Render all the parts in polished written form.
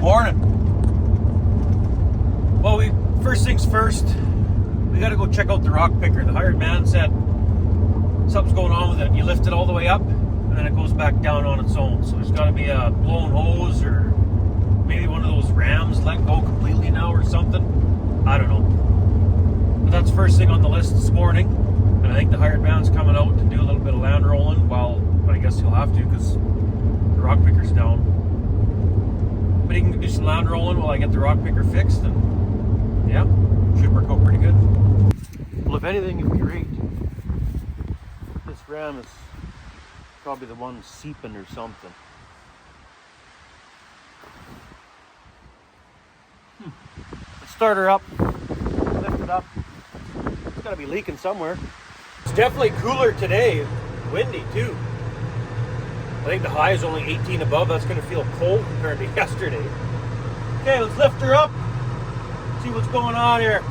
Morning. Well, first things first, we got to go check out the rock picker. The hired man said something's going on with it. You lift it all the way up, and then it goes back down on its own. So there's got to be a blown hose, or maybe one of those rams let go completely now or something. I don't know. But that's first thing on the list this morning. And I think the hired man's coming out to do a little bit of land rolling. Well, I guess he'll have to because the rock picker's down. But he can do some land rolling while I get the rock picker fixed, and yeah, should work out pretty good. Well, if anything, it'd be great. This ram is probably the one seeping or something. Let's start her up, lift it up. It's gotta be leaking somewhere. It's definitely cooler today, windy too. I think the high is only 18 above. That's going to feel cold compared to yesterday. Okay, let's lift her up. See what's going on here.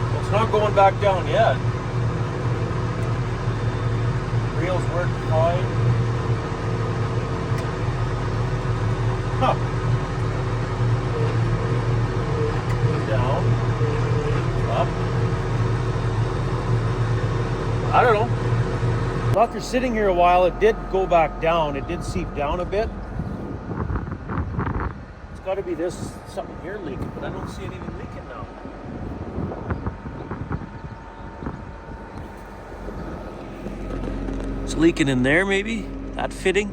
Well, it's not going back down yet. Reels work fine. Huh. Down. Up. I don't know. After sitting here a while, it did go back down. It did seep down a bit. It's got to be this something here leaking, but I don't see anything leaking now. It's leaking in there, maybe? That fitting?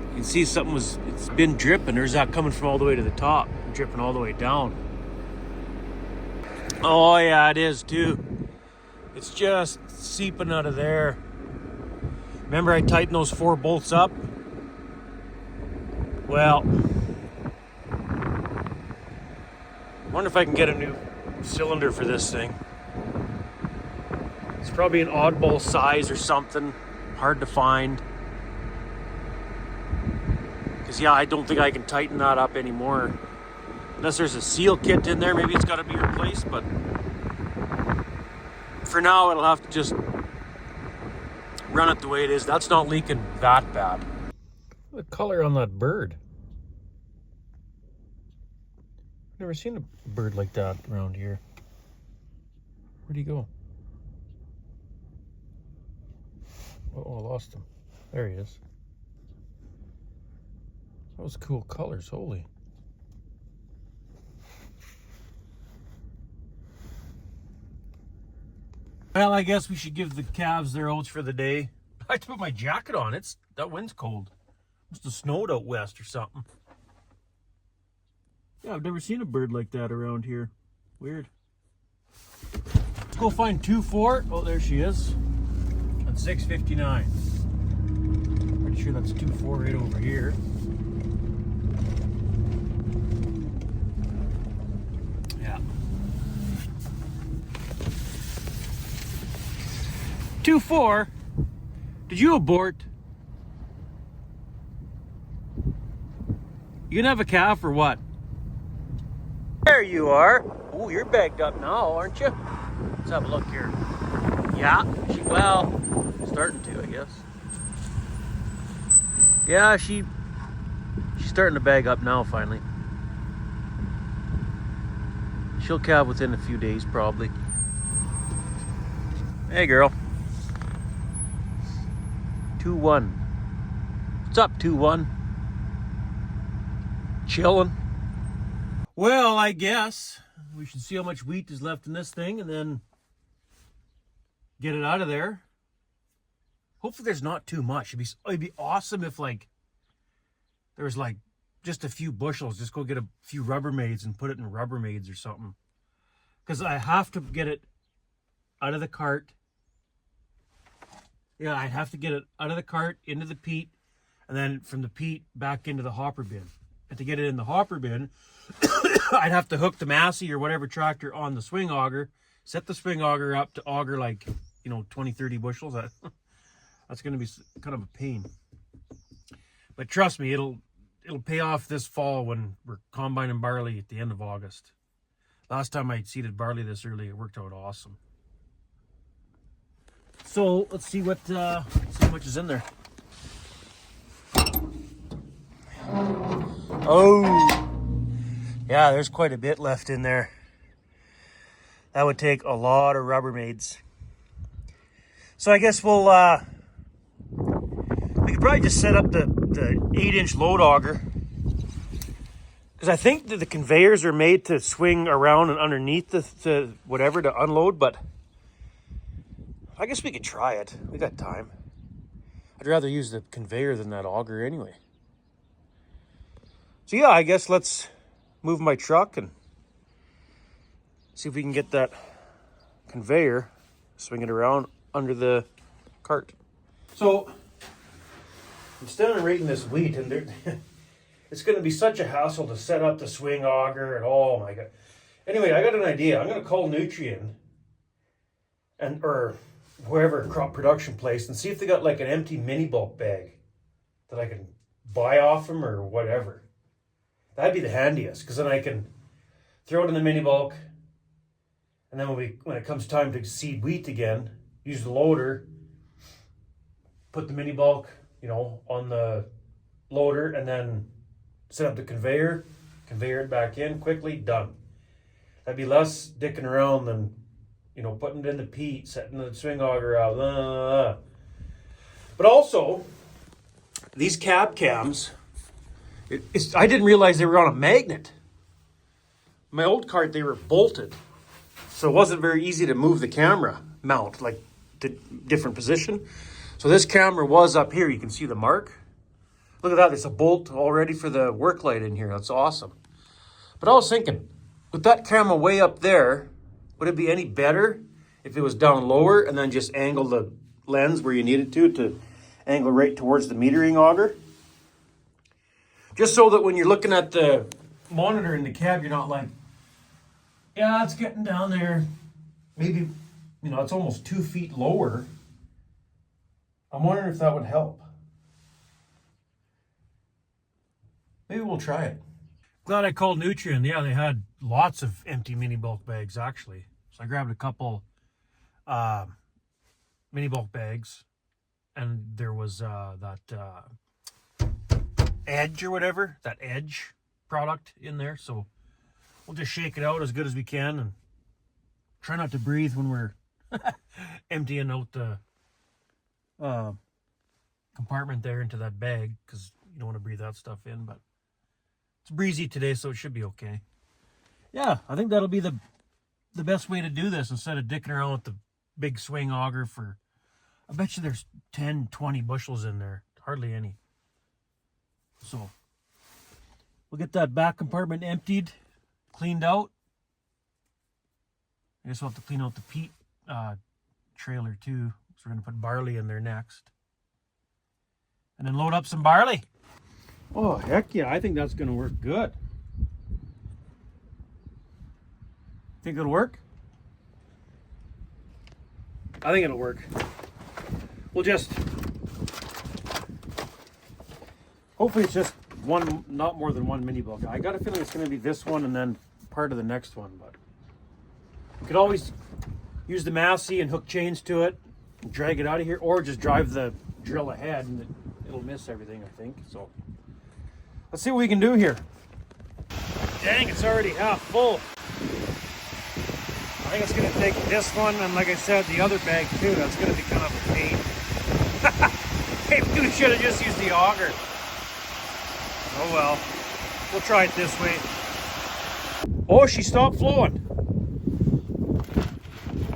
You can see it's been dripping. There's that coming from all the way to the top, dripping all the way down. Oh yeah, it is too. It's just seeping out of there. Remember I tightened those 4 bolts up? Well, wonder if I can get a new cylinder for this thing. It's probably an oddball size or something, hard to find. Because yeah, I don't think I can tighten that up anymore. Unless there's a seal kit in there, maybe it's got to be replaced, but for now it'll have to just run it the way it is. That's not leaking that bad. The color on that bird. I've never seen a bird like that around here. Where'd he go? Oh, I lost him. There he is. Those cool colors, holy. Well, I guess we should give the calves their oats for the day. I have to put my jacket on. That wind's cold. Must have snowed out west or something. Yeah, I've never seen a bird like that around here. Weird. Let's go find 2-4. Oh, there she is. 659. Pretty sure that's 2-4 right over here. Yeah. 2-4. Did you abort? You gonna have a calf or what? There you are. Oh, you're bagged up now, aren't you? Let's have a look here. Yeah, well, starting to, I guess. Yeah, she's starting to bag up now, finally. She'll calve within a few days, probably. Hey, girl. 2-1. What's up, 2-1? Chilling. Well, I guess we should see how much wheat is left in this thing, and then get it out of there. Hopefully there's not too much. It'd be awesome if there was just a few bushels. Just go get a few Rubbermaids and put it in Rubbermaids or something. Because I have to get it out of the cart. Yeah, I'd have to get it out of the cart, into the peat, and then from the peat back into the hopper bin. And to get it in the hopper bin, I'd have to hook the Massey or whatever tractor on the swing auger, set the swing auger up to auger 20, 30 bushels. That's going to be kind of a pain. But trust me, it'll pay off this fall when we're combining barley at the end of August. Last time I seeded barley this early, it worked out awesome. So let's see what see how much is in there. Oh, yeah, there's quite a bit left in there. That would take a lot of Rubbermaids. So I guess we could probably just set up the 8-inch load auger, because I think that the conveyors are made to swing around and underneath the whatever to unload, but I guess we could try it. We got time. I'd rather use the conveyor than that auger anyway. So yeah, I guess let's move my truck and see if we can get that conveyor, swing it around under the cart. So I'm standing rating this wheat, and it's going to be such a hassle to set up the swing auger, and oh my god. Anyway, I got an idea. I'm going to call Nutrien or wherever crop production place and see if they got like an empty mini bulk bag that I can buy off them or whatever. That'd be the handiest, because then I can throw it in the mini bulk, and then when it comes time to seed wheat again, use the loader, put the mini bulk, on the loader, and then set up the conveyor it back in quickly, done. That'd be less dicking around than, putting it in the peat, setting the swing auger out. But also, these cab cams, I didn't realize they were on a magnet. My old cart, they were bolted, so it wasn't very easy to move the camera mount, like to different position. So this camera was up here. You can see the mark. Look at that. There's a bolt already for the work light in here. That's awesome. But I was thinking, with that camera way up there, would it be any better if it was down lower and then just angle the lens where you need it to angle right towards the metering auger? Just so that when you're looking at the monitor in the cab, you're not like, yeah, it's getting down there. Maybe, it's almost 2 feet lower. I'm wondering if that would help. Maybe we'll try it. Glad I called Nutrien. Yeah, they had lots of empty mini bulk bags, actually. So I grabbed a couple mini bulk bags, and there was that Edge or whatever, that Edge product in there. So we'll just shake it out as good as we can and try not to breathe when we're emptying out the compartment there into that bag, because you don't want to breathe that stuff in. But it's breezy today, so it should be okay. Yeah, I think that'll be the best way to do this, instead of dicking around with the big swing auger for, I bet you there's 10, 20 bushels in there. Hardly any. So we'll get that back compartment emptied, cleaned out. I guess we'll have to clean out the peat trailer too. So we're going to put barley in there next. And then load up some barley. Oh, heck yeah. I think that's going to work good. Think it'll work? I think it'll work. We'll just... Hopefully it's just one, not more than one mini bulk. I got a feeling it's going to be this one and then part of the next one. But you could always use the Massey and hook chains to it, and drag it out of here, or just drive the drill ahead and it'll miss everything, I think. So let's see what we can do here. Dang, it's already half full. I think it's going to take this one, and like I said, the other bag too. That's going to be kind of a pain. Maybe we should have just used the auger. Oh well, we'll try it this way. Oh, she stopped flowing.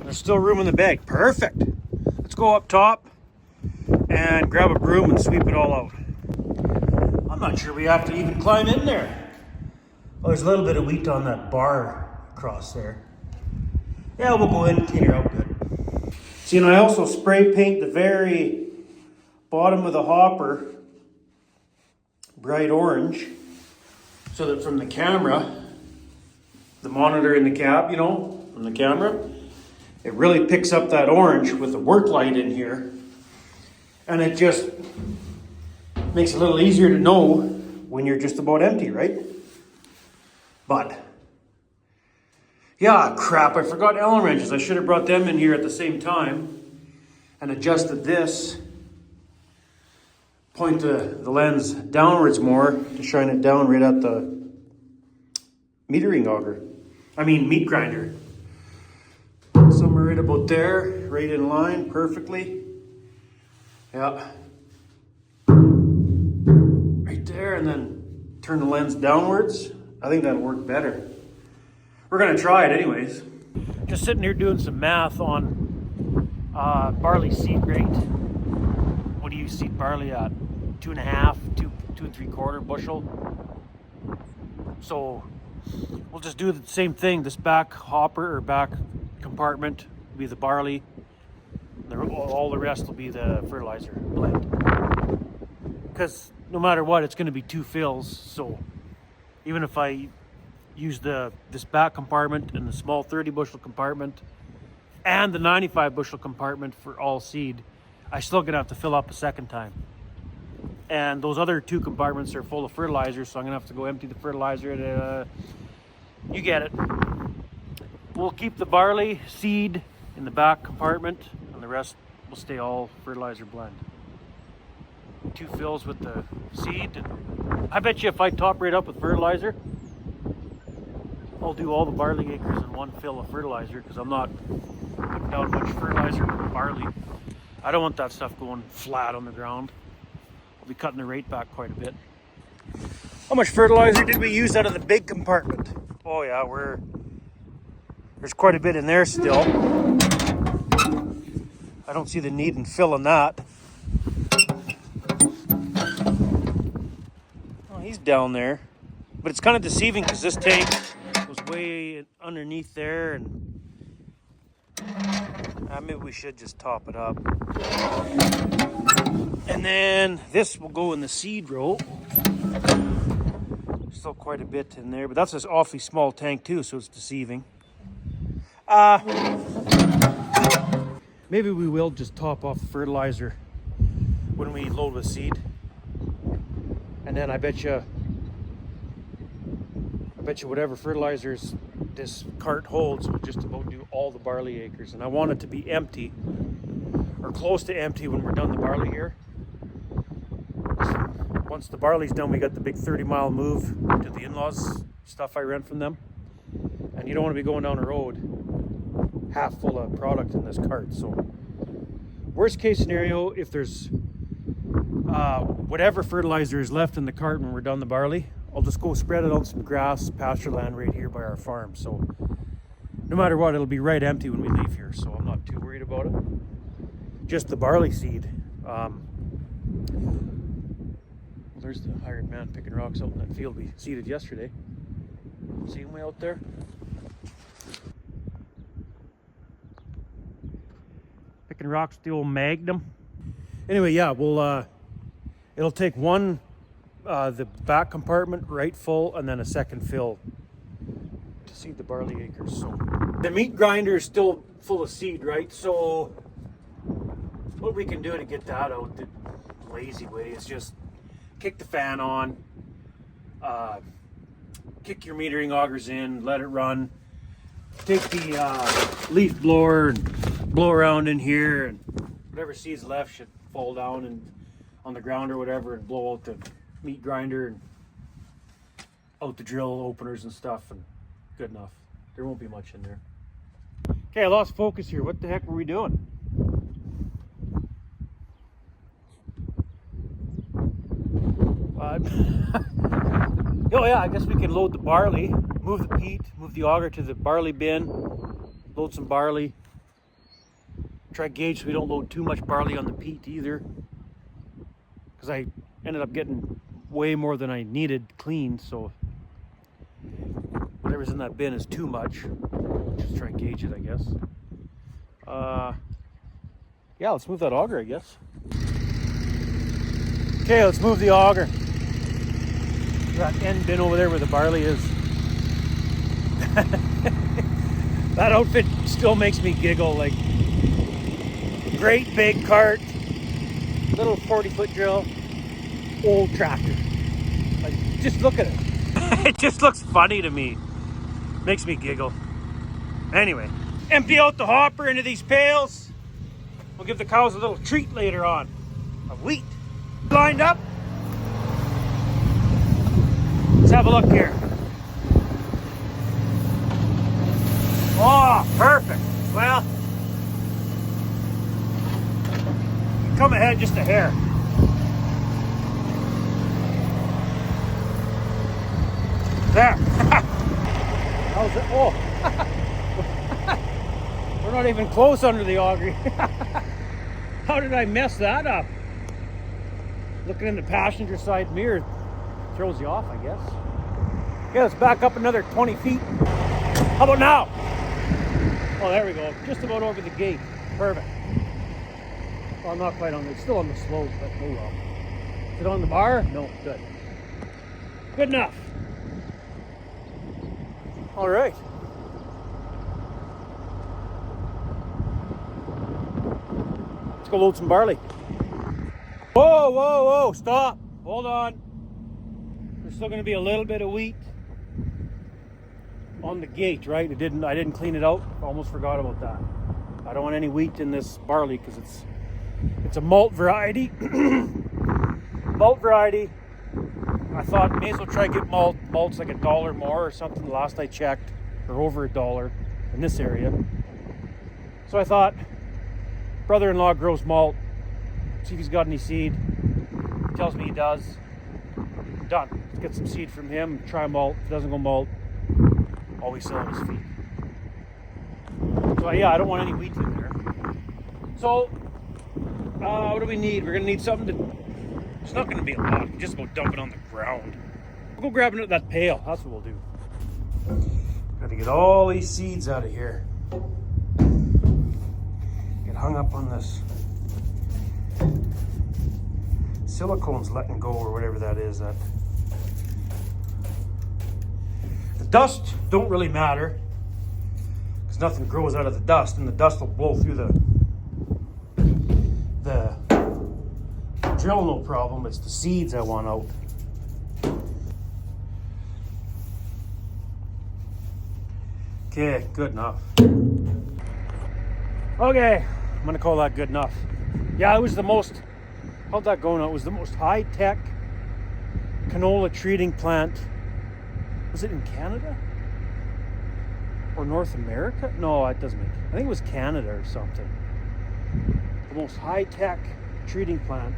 There's still room in the bag. Perfect. Let's go up top and grab a broom and sweep it all out. I'm not sure we have to even climb in there. Oh, there's a little bit of wheat on that bar across there. Yeah, we'll go in and clean her out good. See, and I also spray paint the very bottom of the hopper bright orange, so that from the camera, the monitor in the cab, from the camera, it really picks up that orange with the work light in here. And it just makes it a little easier to know when you're just about empty, right? But yeah, crap, I forgot Allen wrenches. I should have brought them in here at the same time and adjusted this. Point the lens downwards more to shine it down right at the meat grinder. Somewhere right about there, right in line, perfectly. Yeah. Right there, and then turn the lens downwards. I think that'll work better. We're gonna try it anyways. Just sitting here doing some math on barley seed rate. What do you seed barley at? 2.5, 2 3/4 bushel. So we'll just do the same thing. This back hopper or back compartment will be the barley. All the rest will be the fertilizer blend. Because no matter what, it's going to be 2 fills. So even if I use this back compartment and the small 30 bushel compartment and the 95 bushel compartment for all seed, I still gonna have to fill up a second time. And those other 2 compartments are full of fertilizer, so I'm gonna have to go empty the fertilizer. You get it. We'll keep the barley seed in the back compartment, and the rest will stay all fertilizer blend. 2 fills with the seed. I bet you if I top right up with fertilizer, I'll do all the barley acres in 1 fill of fertilizer, because I'm not putting down much fertilizer with barley. I don't want that stuff going flat on the ground. I'll be cutting the rate back quite a bit. How much fertilizer did we use out of the big compartment? Oh yeah, there's quite a bit in there still. I don't see the need in filling that. Oh, he's down there. But it's kind of deceiving because this tank was way underneath there, and maybe we should just top it up. And then this will go in the seed row. Still quite a bit in there, but that's an awfully small tank too, so it's deceiving. Maybe we will just top off the fertilizer when we load with seed. And then I bet you whatever fertilizers this cart holds will just about do all the barley acres. And I want it to be empty or close to empty when we're done the barley here. Once the barley's done, we got the big 30-mile move to the in-laws stuff I rent from them. And you don't want to be going down the road half full of product in this cart. So worst case scenario, if there's whatever fertilizer is left in the cart when we're done the barley, I'll just go spread it on some grass, pasture land right here by our farm. So no matter what, it'll be right empty when we leave here. So I'm not too worried about it. Just the barley seed. There's the hired man picking rocks out in that field we seeded yesterday. See him way out there? Picking rocks with the old Magnum. Anyway, yeah, we'll it'll take one the back compartment right full and then a second fill to seed the barley acres. So the meat grinder is still full of seed, right? So what we can do to get that out the lazy way is just kick the fan on, kick your metering augers in, let it run, take the leaf blower and blow around in here, and whatever seeds left should fall down and on the ground or whatever, and blow out the meat grinder and out the drill openers and stuff, and good enough. There won't be much in there. Okay, I lost focus here. What the heck were we doing? Oh yeah, I guess we can load the barley, move the peat, move the auger to the barley bin, load some barley. Try to gauge so we don't load too much barley on the peat either, because I ended up getting way more than I needed cleaned, so whatever's in that bin is too much. Just try and gauge it, I guess. Yeah, let's move that auger, I guess. Okay, let's move the auger. That end bin over there where the barley is. That outfit still makes me giggle. Like, great big cart, little 40-foot drill, old tractor. Like, just look at it. It just looks funny to me. Makes me giggle. Anyway, empty out the hopper into these pails. We'll give the cows a little treat later on of wheat. Lined up. Let's have a look here. Oh, perfect. Well, come ahead just a hair. There. How's it? Oh. We're not even close under the augury. How did I mess that up? Looking in the passenger side mirror throws you off, I guess. Okay, let's back up another 20 feet. How about now? Oh, there we go. Just about over the gate. Perfect. Well, not quite on the, it's still on the slope, but oh well. Is it on the bar? No, good. Good enough. All right. Let's go load some barley. Whoa, whoa, whoa, stop. Hold on. There's still gonna be a little bit of wheat on the gate, right? I didn't clean it out. Almost forgot about that. I don't want any wheat in this barley because it's a malt variety. Malt variety. I thought may as well try to get malt. Malt's like $1 more or something the last I checked, or over $1 in this area. So I thought, brother-in-law grows malt. See if he's got any seed. He tells me he does. Done. Let's get some seed from him. Try malt. If it doesn't go malt, always sell him his feed. So yeah, I don't want any wheat in there. So what do we need? We're gonna need something to. It's not gonna be a lot. Just about dump it on the ground. We'll go grab that pail. That's what we'll do. Got to get all these seeds out of here. Get hung up on this. Silicone's letting go, or whatever that is. That the dust don't really matter because nothing grows out of the dust, and the dust will blow through the drill, no problem. It's the seeds I want out. Okay, good enough. Okay, I'm gonna call that good enough. Yeah, it was the most. How'd that go now? It was the most high-tech canola treating plant. Was it in Canada? Or North America? No, it doesn't make it. I think it was Canada or something. The most high-tech treating plant.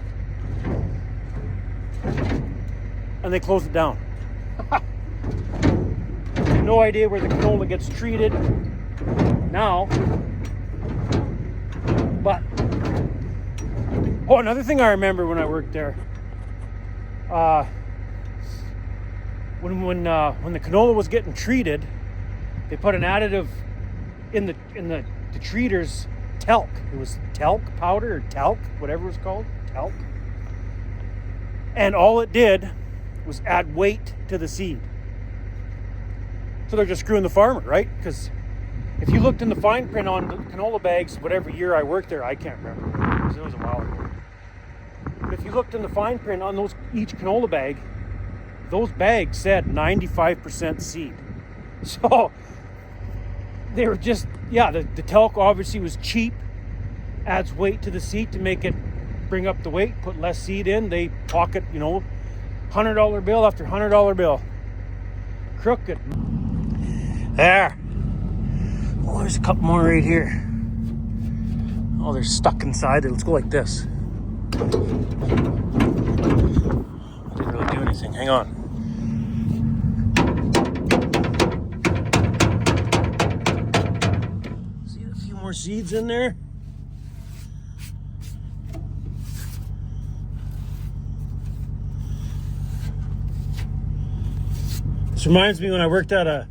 And they closed it down. No idea where the canola gets treated now. But oh, another thing I remember when I worked there, when the canola was getting treated, they put an additive in the treater's talc. It was talc powder or talc, whatever it was called, talc. And all it did was add weight to the seed. So they're just screwing the farmer, right? Because if you looked in the fine print on the canola bags, whatever year I worked there, I can't remember, because it was a while ago. But if you looked in the fine print on those each canola bag, those bags said 95% seed. So they were just, yeah, the talc obviously was cheap, adds weight to the seed to make it bring up the weight, put less seed in. They pocket, $100 bill after $100 bill. Crooked. There. Oh, there's a couple more right here. Oh, they're stuck inside there. Let's go like this. I didn't really do anything. Hang on. See a few more seeds in there? This reminds me when I worked at a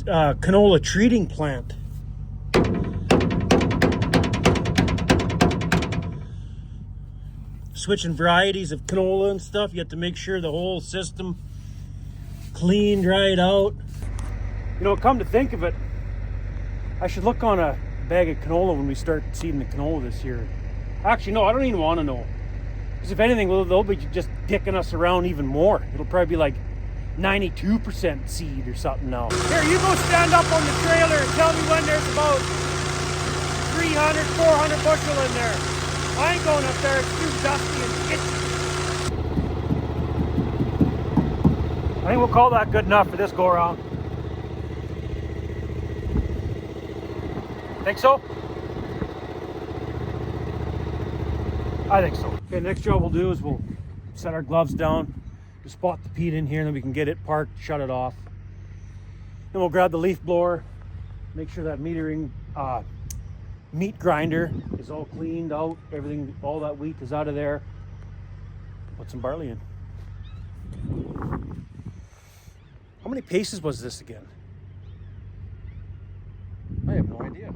canola treating plant. Switching varieties of canola and stuff, you have to make sure the whole system clean, dried out. Come to think of it, I should look on a bag of canola when we start seeding the canola this year. Actually, no, I don't even want to know. Because if anything, they'll be just dicking us around even more. It'll probably be like 92% seed or something now. Here, you go stand up on the trailer and tell me when there's about 300, 400 bushel in there. I ain't going up there, it's too dusty and itchy. I think we'll call that good enough for this go around. Think so? I think so. Okay, next job we'll do is we'll set our gloves down, we'll spot the peat in here, and then we can get it parked, shut it off. Then we'll grab the leaf blower, make sure that meat grinder is all cleaned out, everything, all that wheat is out of there. Put some barley in. How many paces was this again? I have no idea.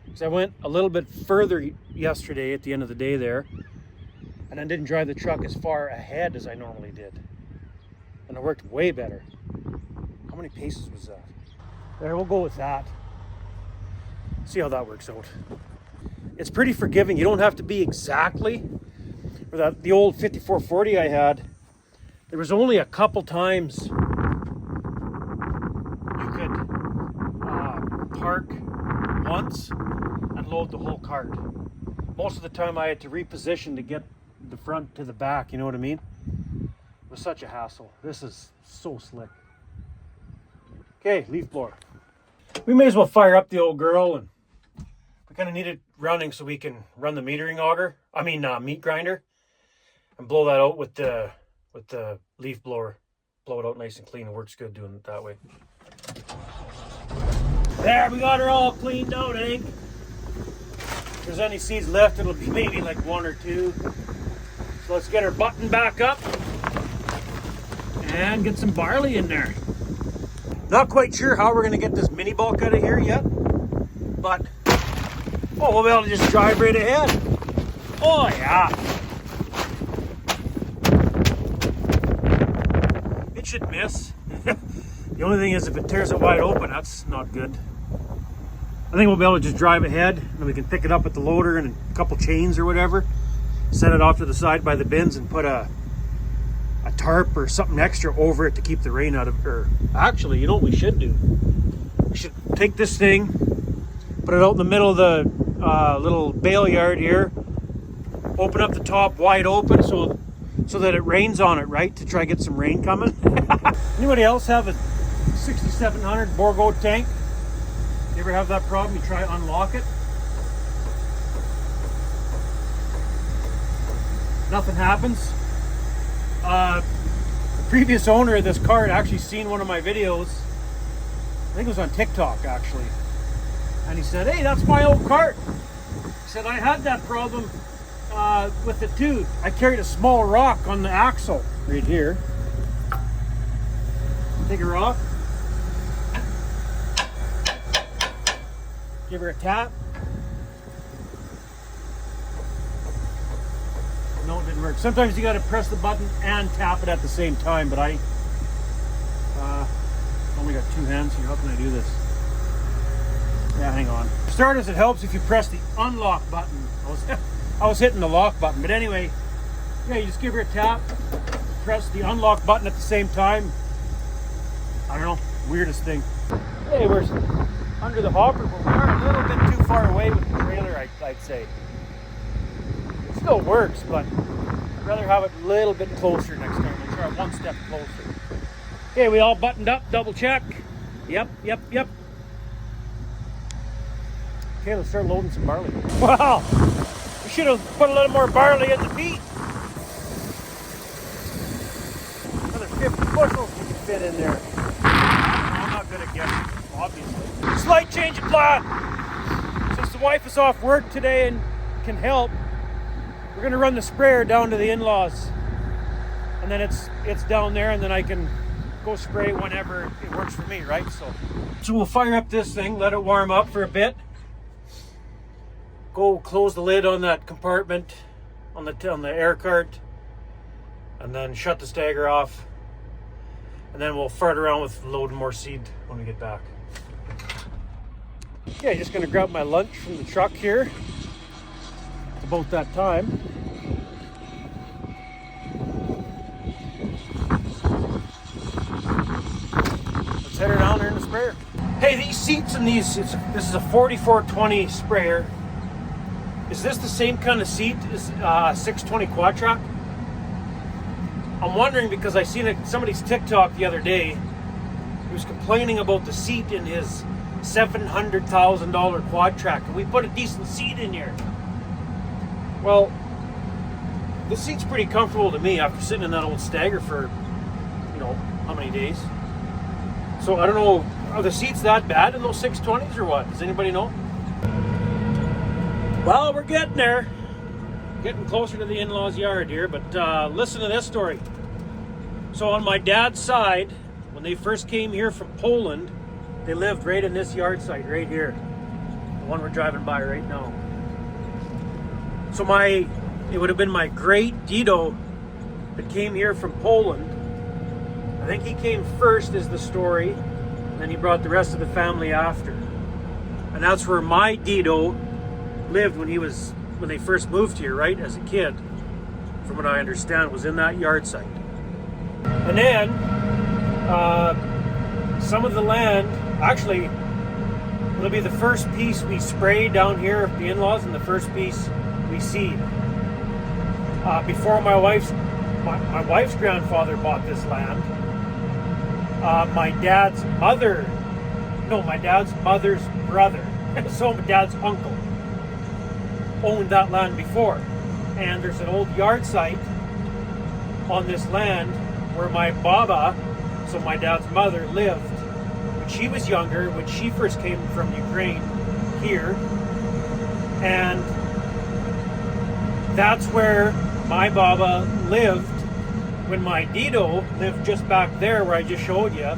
Because I went a little bit further yesterday at the end of the day there, and I didn't drive the truck as far ahead as I normally did. And it worked way better. How many paces was that? There, we'll go with that. See how that works out. It's pretty forgiving. You don't have to be exactly. For that, the old 5440 I had, there was only a couple times you could park once and load the whole cart. Most of the time I had to reposition to get the front to the back, you know what I mean? It was such a hassle. This is so slick. Okay, leaf blower. We may as well fire up the old girl, and we kind of need it running so we can run the meat grinder, and blow that out with the leaf blower. Blow it out nice and clean. It works good doing it that way. There, we got her all cleaned out, I think. If there's any seeds left, it'll be maybe like one or two. So let's get her buttoned back up and get some barley in there. Not quite sure how we're going to get this mini bulk out of here yet, but we'll be able to just drive right ahead. Oh yeah. It should miss. The only thing is if it tears it wide open, that's not good. I think we'll be able to just drive ahead, and we can pick it up with the loader and a couple chains or whatever, set it off to the side by the bins and put a tarp or something extra over it to keep the rain out of her. Actually, you know what we should do? We should take this thing, put it out in the middle of the little bale yard here, open up the top wide open so that it rains on it, right? To try to get some rain coming. Anybody else have a 6700 Borgo tank? You ever have that problem? You try to unlock it, nothing happens. The previous owner of this car had actually seen one of my videos. I think it was on TikTok actually, and he said, "Hey, that's my old cart." He said, "I had that problem with it too. I carried a small rock on the axle right here." Take her off. Give her a tap. No, it didn't work. Sometimes you got to press the button and tap it at the same time, but I only got two hands here. How can I do this? Yeah, hang on. For starters, it helps if you press the unlock button. I was hitting the lock button, but anyway, yeah, you just give her a tap, press the unlock button at the same time. I don't know, weirdest thing. Hey, we're under the hopper, but we are a little bit too far away with the trailer, I'd say. It still works, but I'd rather have it a little bit closer next time. We'll try one step closer. Okay, we all buttoned up, double check. Yep. Okay, let's start loading some barley. Wow, we should have put a little more barley in the peat. Another 50 bushels we can fit in there. I'm not good at guessing, obviously. Slight change of plan. Since the wife is off work today and can help, we're gonna run the sprayer down to the in-laws, and then it's down there, and then I can go spray whenever it works for me, right? So we'll fire up this thing, let it warm up for a bit, go close the lid on that compartment on the air cart, and then shut the stagger off, and then we'll fart around with loading more seed when we get back. Yeah, just gonna grab my lunch from the truck here. The about that time. Let's head her down there in the sprayer. Hey, these seats in these, this is a 4420 sprayer. Is this the same kind of seat as 620 quad track? I'm wondering because I seen somebody's TikTok the other day. He was complaining about the seat in his $700,000 quad track, and we put a decent seat in here. Well, the seat's pretty comfortable to me after sitting in that old Stagger for, you know, how many days. So I don't know, are the seats that bad in those 620s or what? Does anybody know? Well, we're getting there. Getting closer to the in-laws' yard here, but listen to this story. So on my dad's side, when they first came here from Poland, they lived right in this yard site right here. The one we're driving by right now. So it would have been my great Dido that came here from Poland. I think he came first is the story, and then he brought the rest of the family after. And that's where my Dido lived when they first moved here, right, as a kid, from what I understand, was in that yard site. And then some of the land, actually, it'll be the first piece we spray down here at the in-laws and the first piece we seed. Before my wife's grandfather bought this land, my dad's mother's brother, so my dad's uncle, owned that land before. And there's an old yard site on this land where my baba, so my dad's mother, lived when she was younger, when she first came from Ukraine here. And that's where my baba lived when my Dido lived just back there where I just showed you.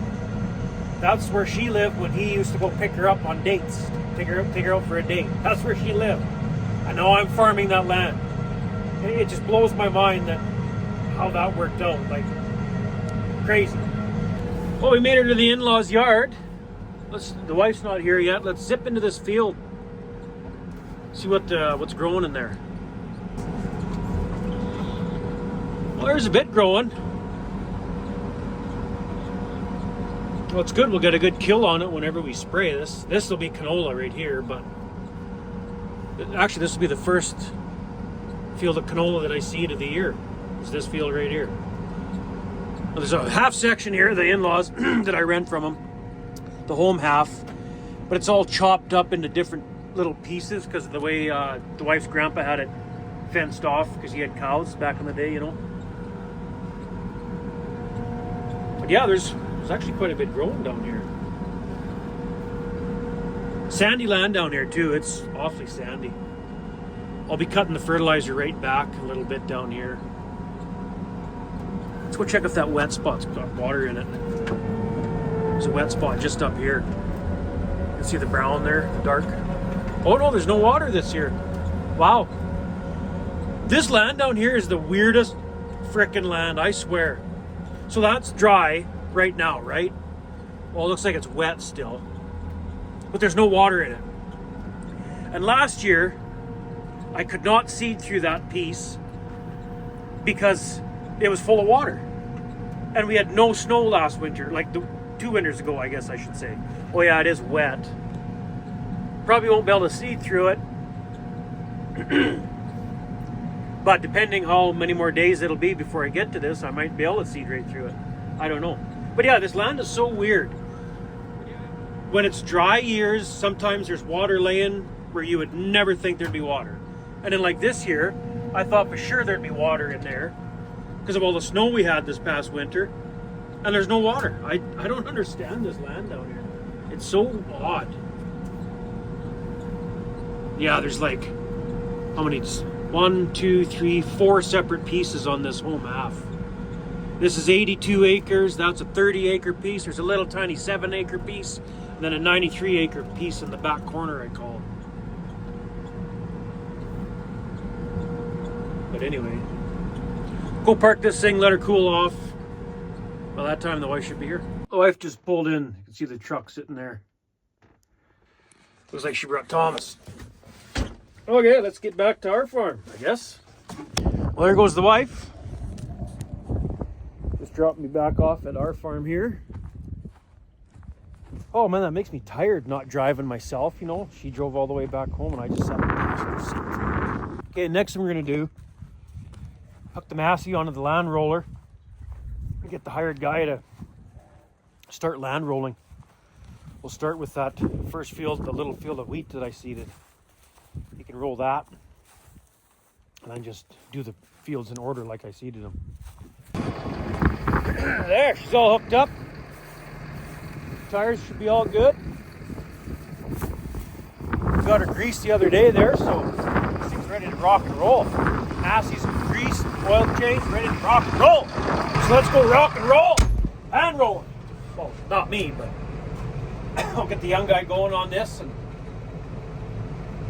That's where she lived when he used to go pick her up on dates, take her out for a date. That's where she lived. I know I'm farming that land. It just blows my mind that how that worked out, like crazy. Well, we made it to the in-laws' yard. The wife's not here yet. Let's zip into this field. See what's growing in there. Well, there's a bit growing. Well, it's good. We'll get a good kill on it whenever we spray this. This will be canola right here, but actually this will be the first field of canola that I seed of the year. It's this field right here. Well, there's a half section here, the in-laws, that I rent from them. The home half. But it's all chopped up into different little pieces because of the way the wife's grandpa had it fenced off because he had cows back in the day, you know. But yeah, there's actually quite a bit growing down here. Sandy land down here too. It's awfully sandy. I'll be cutting the fertilizer right back a little bit down here. Let's go check if that wet spot's got water in it. There's a wet spot just up here. You can see the brown there, the dark. Oh no, there's no water this year. Wow. This land down here is the weirdest frickin' land, I swear. So that's dry right now, right? Well, it looks like it's wet still. But there's no water in it. And last year, I could not seed through that piece because it was full of water. And we had no snow last winter, like 2 winters ago, I guess I should say. Oh yeah, it is wet. Probably won't be able to seed through it. But depending how many more days it'll be before I get to this, I might be able to seed right through it. I don't know. But yeah, this land is so weird. When it's dry years, sometimes there's water laying where you would never think there'd be water. And then like this year, I thought for sure there'd be water in there because of all the snow we had this past winter. And there's no water. I don't understand this land down here. It's so odd. Yeah, there's like, how many? 1, 2, 3, 4 separate pieces on this home half. This is 82 acres. That's a 30-acre piece. There's a little tiny 7-acre piece. And then a 93-acre piece in the back corner, I call it. But anyway, go park this thing, let her cool off. By that time, the wife should be here. The wife just pulled in. You can see the truck sitting there. Looks like she brought Thomas. Okay, let's get back to our farm, I guess. Well, there goes the wife. Just dropped me back off at our farm here. Oh man, that makes me tired not driving myself, you know. She drove all the way back home and I just sat in the passenger seat. Okay, next thing we're gonna do, hook the Massey onto the land roller and get the hired guy to start land rolling. We'll start with that first field, the little field of wheat that I seeded. You can roll that and then just do the fields in order like I seeded them. There, she's all hooked up. Tires should be all good. We got her greased the other day there, so this thing's ready to rock and roll. Massey's greased, oil change, ready to rock and roll. So let's go rock and roll. And rolling. Well, not me, but I'll get the young guy going on this and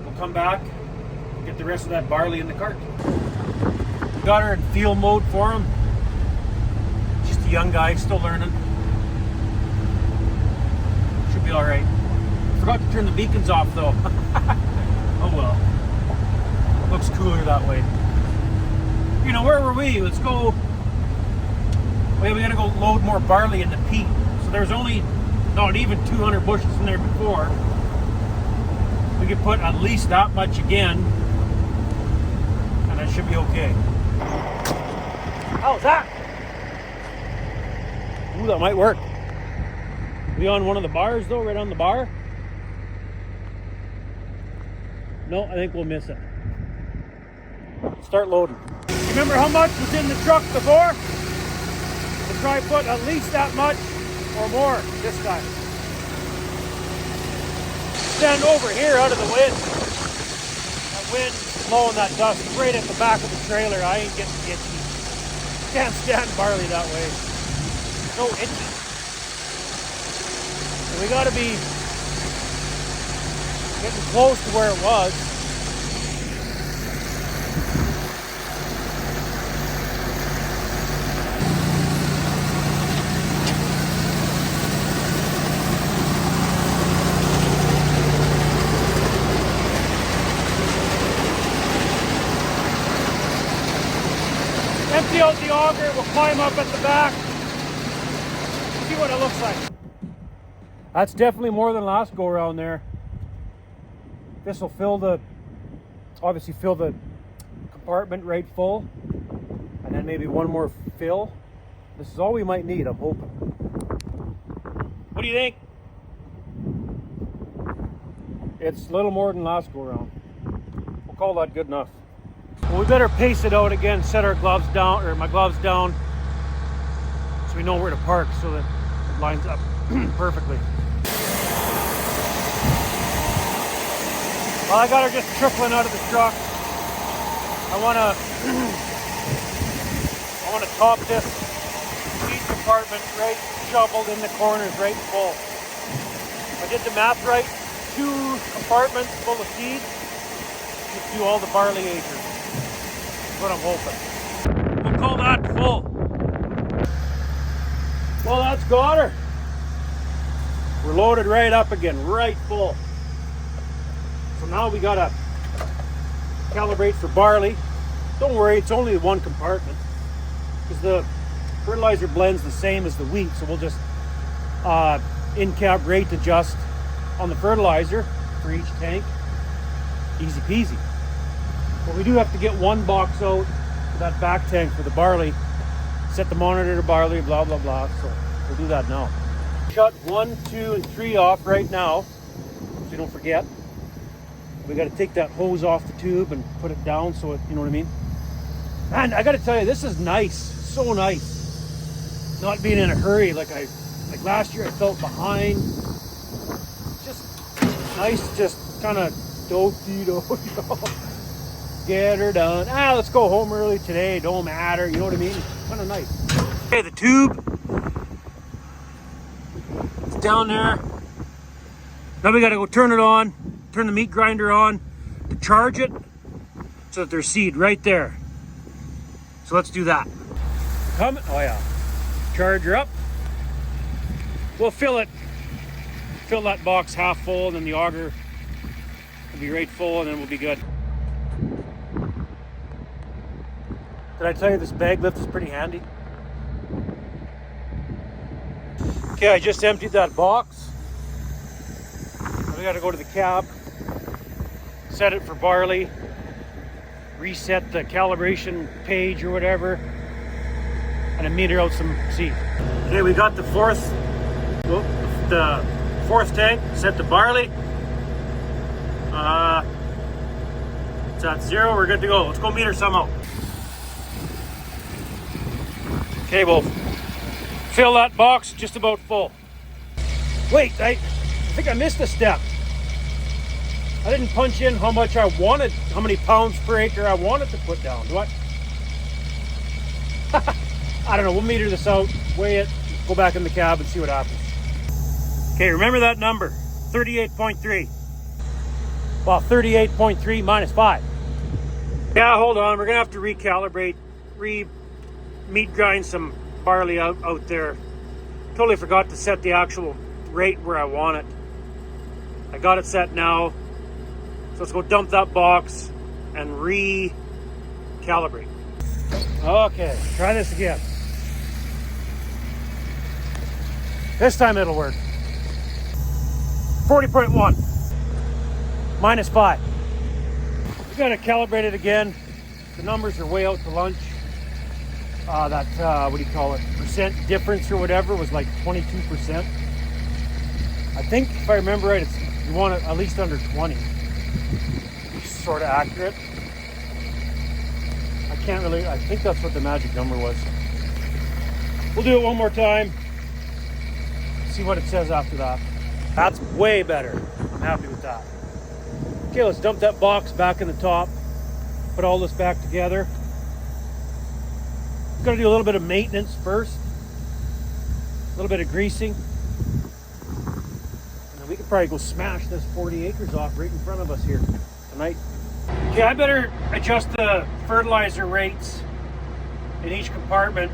we'll come back and get the rest of that barley in the cart. We got her in field mode for him. Just a young guy, still learning. Should be all right. Forgot to turn the beacons off though. Oh well. Looks cooler that way. You know, where were we? Let's go. Wait, we gotta go load more barley into peat. So there's only not even 200 bushels in there before. We could put at least that much again, and that should be okay. How's that? Ooh, that might work. We on one of the bars though, right on the bar? No, I think we'll miss it. Start loading. Remember how much was in the truck before? We'll try put at least that much or more this time. Stand over here out of the wind. That wind blowing that dust right at the back of the trailer. I ain't getting itchy. Can't stand barley that way. So itchy. And we gotta be getting close to where it was. Empty out the auger, we'll climb up at the back. See what it looks like. That's definitely more than last go around there. This will obviously fill the compartment right full. And then maybe one more fill. This is all we might need, I'm hoping. What do you think? It's a little more than last go around. We'll call that good enough. Well, we better pace it out again, set our gloves down, or my gloves down, so we know where to park so that it lines up perfectly. Well, I got her just trickling out of the truck. I want to top this seed compartment right shoveled in the corners, right full. If I did the math right, 2 compartments full of seed, just do all the barley acres. That's what I'm hoping. We'll call that full. Well, that's got her. We're loaded right up again, right full. So now we gotta calibrate for barley. Don't worry, it's only 1 compartment because the fertilizer blends the same as the wheat. So we'll just in-cab rate adjust on the fertilizer for each tank. Easy peasy. But we do have to get 1 box out for that back tank for the barley. Set the monitor to barley, blah, blah, blah. So we'll do that now. Shut 1, 2, and 3 off right now, so you don't forget. We got to take that hose off the tube and put it down so it, you know what I mean? Man, I got to tell you, this is nice. So nice. Not being in a hurry like last year I felt behind. Just nice to just kind of do-de-do, you know. Get her done. Let's go home early today. Don't matter. You know what I mean? It's kind of nice. Okay, the tube. It's down there. Now we got to go turn it on. Turn the meat grinder on to charge it so that there's seed right there. So let's do that. Oh yeah. Charger up. We'll fill that box half full, and then the auger will be right full, and then we'll be good. Did I tell you this bag lift is pretty handy? Okay, I just emptied that box. We got to go to the cab, set it for Barley, reset the calibration page or whatever, and then meter out some seed. Okay, we got the fourth tank set to Barley. It's at 0. We're good to go. Let's go meter some out. Okay, we'll fill that box just about full. Wait, I think I missed a step. I didn't punch in how much I wanted, how many pounds per acre I wanted to put down. Do I? I don't know. We'll meter this out, weigh it, go back in the cab and see what happens. Okay, remember that number, 38.3. Well, 38.3 minus 5. Yeah, hold on. We're going to have to recalibrate, meat grind some barley out there. Totally forgot to set the actual rate where I want it. I got it set now. So let's go dump that box and recalibrate. Okay, try this again. This time it'll work. 40.1 minus 5. We got to calibrate it again. The numbers are way out to lunch. That what do you call it? Percent difference or whatever was like 22%. I think if I remember right, you want it at least under 20. Sort of accurate. I think that's what the magic number was. We'll do it one more time. See what it says after that. That's way better. I'm happy with that. Okay, let's dump that box back in the top. Put all this back together. Gonna do a little bit of maintenance first. A little bit of greasing. And then we could probably go smash this 40 acres off right in front of us here tonight. Okay, I better adjust the fertilizer rates in each compartment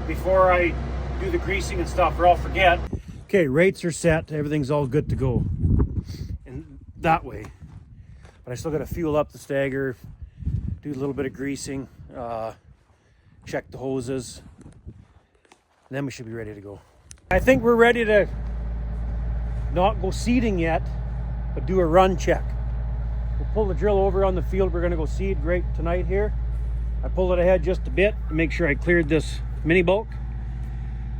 before I do the greasing and stuff, or I'll forget. Okay, rates are set. Everything's all good to go in that way. But I still got to fuel up the stagger, do a little bit of greasing, check the hoses, and then we should be ready to go. I think we're ready to not go seeding yet, but do a run check. We'll pull the drill over on the field. We're going to go seed right tonight here. I pulled it ahead just a bit to make sure I cleared this mini bulk.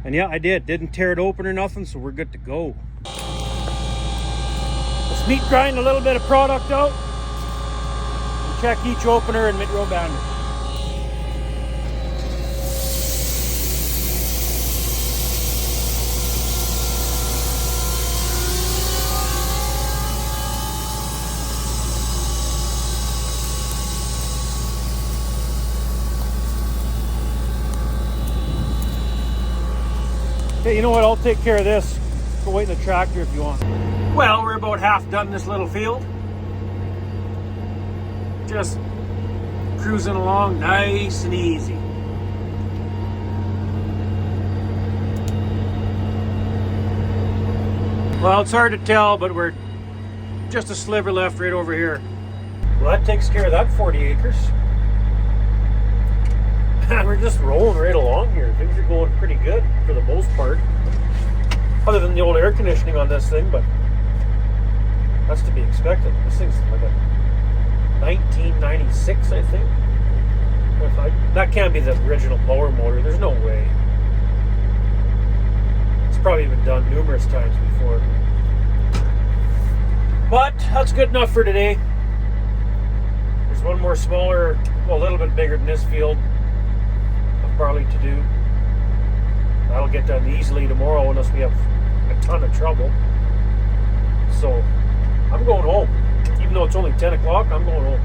And yeah, I did. Didn't tear it open or nothing, so we're good to go. Let's meat grind a little bit of product out. And check each opener and mid-row bander. Hey, you know what? I'll take care of this. Go wait in the tractor if you want. Well, we're about half done this little field. Just cruising along nice and easy. Well, it's hard to tell, but we're just a sliver left right over here. Well, that takes care of that 40 acres. We're just rolling right along here. Things are going pretty good for the most part. Other than the old air conditioning on this thing, but that's to be expected. This thing's like a 1996, I think. That can't be the original blower motor. There's no way. It's probably been done numerous times before. But that's good enough for today. There's one more smaller, well, a little bit bigger than this field of barley to do. That'll get done easily tomorrow unless we have a ton of trouble. So I'm going home. Even though it's only 10 o'clock, I'm going home.